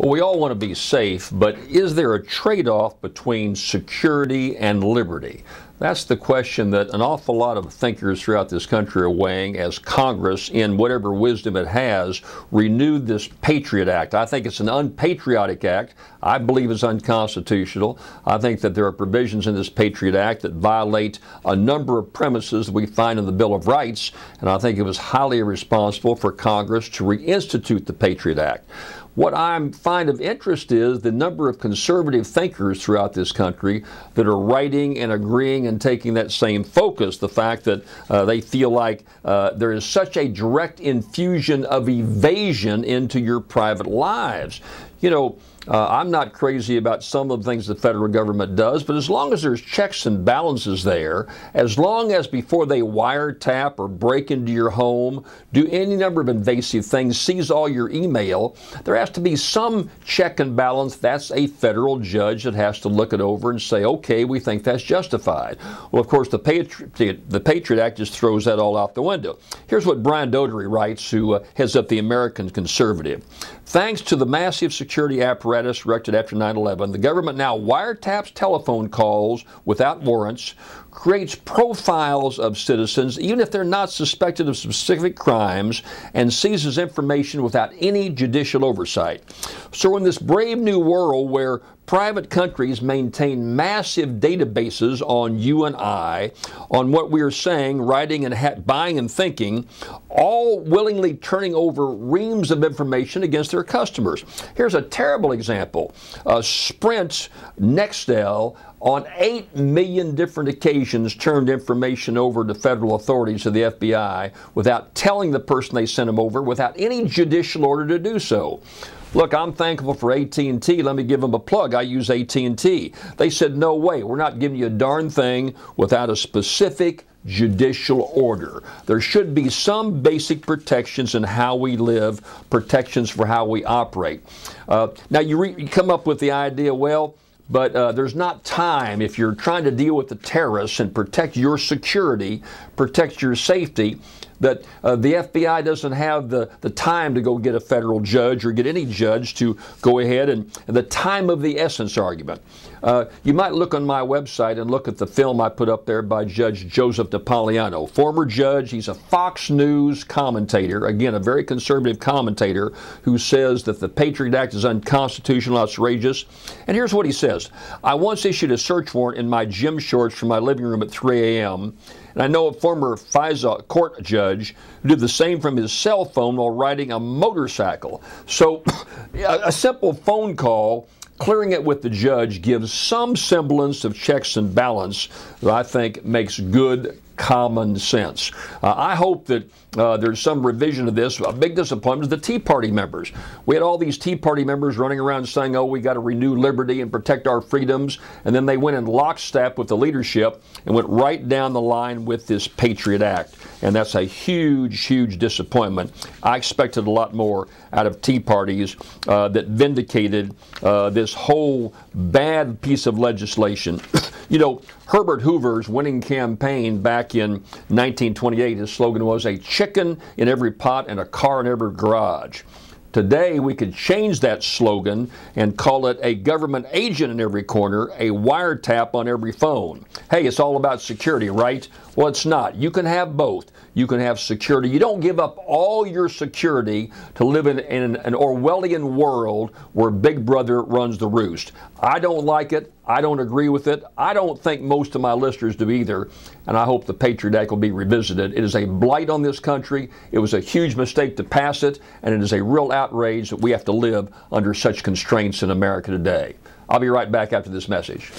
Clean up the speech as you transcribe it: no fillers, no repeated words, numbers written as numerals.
Well, we all want to be safe, but is there a trade-off between security and liberty? That's the question that an awful lot of thinkers throughout this country are weighing as Congress, in whatever wisdom it has, renewed this Patriot Act. I think it's an unpatriotic act. I believe it's unconstitutional. I think that there are provisions in this Patriot Act that violate a number of premises that we find in the Bill of Rights, and I think it was highly irresponsible for Congress to reinstitute the Patriot Act. What I find of interest is the number of conservative thinkers throughout this country that are writing and agreeing and taking that same focus, the fact that they feel like there is such a direct infusion of evasion into your private lives. You know, I'm not crazy about some of the things the federal government does, but as long as there's checks and balances there, as long as before they wiretap or break into your home, do any number of invasive things, seize all your email, there has to be some check and balance. That's a federal judge that has to look it over and say, okay, we think that's justified. Well, of course, the Patriot Act just throws that all out the window. Here's what Brian Doherty writes, who heads up the American Conservative. Thanks to the massive security apparatus erected after 9/11, the government now wiretaps telephone calls without warrants, creates profiles of citizens, even if they're not suspected of specific crimes, and seizes information without any judicial oversight. So in this brave new world where private countries maintain massive databases on you and I, on what we are saying, writing, and buying and thinking, all willingly turning over reams of information against their customers. Here's a terrible example. Sprint Nextel on 8 million different occasions turned information over to federal authorities, to the FBI, without telling the person they sent them over, without any judicial order to do so. Look, I'm thankful for AT&T. Let me give them a plug. I use AT&T. They said, no way, we're not giving you a darn thing without a specific judicial order. There should be some basic protections in how we live, protections for how we operate. Now, you come up with the idea, well, but there's not time if you're trying to deal with the terrorists and protect your security, protect your safety, that the FBI doesn't have the time to go get a federal judge or get any judge to go ahead and the time of the essence argument. You might look on my website and look at the film I put up there by Judge Joseph Napolitano, former judge. He's a Fox News commentator, again, a very conservative commentator who says that the Patriot Act is unconstitutional, outrageous. And here's what he says. I once issued a search warrant in my gym shorts from my living room at 3 a.m., and I know a former FISA court judge who did the same from his cell phone while riding a motorcycle. So a simple phone call, clearing it with the judge, gives some semblance of checks and balance that I think makes good common sense. I hope that there's some revision of this. A big disappointment is the Tea Party members. We had all these Tea Party members running around saying, oh, we got to renew liberty and protect our freedoms. And then they went in lockstep with the leadership and went right down the line with this Patriot Act. And that's a huge, huge disappointment. I expected a lot more out of Tea Parties that vindicated this whole bad piece of legislation. You know, Herbert Hoover's winning campaign back in 1928, his slogan was a chicken in every pot and a car in every garage. Today, we could change that slogan and call it a government agent in every corner, a wiretap on every phone. Hey, it's all about security, right? Well, it's not. You can have both. You can have security. You don't give up all your security to live in an Orwellian world where Big Brother runs the roost. I don't like it. I don't agree with it. I don't think most of my listeners do either. And I hope the Patriot Act will be revisited. It is a blight on this country. It was a huge mistake to pass it. And it is a real outrage that we have to live under such constraints in America today. I'll be right back after this message.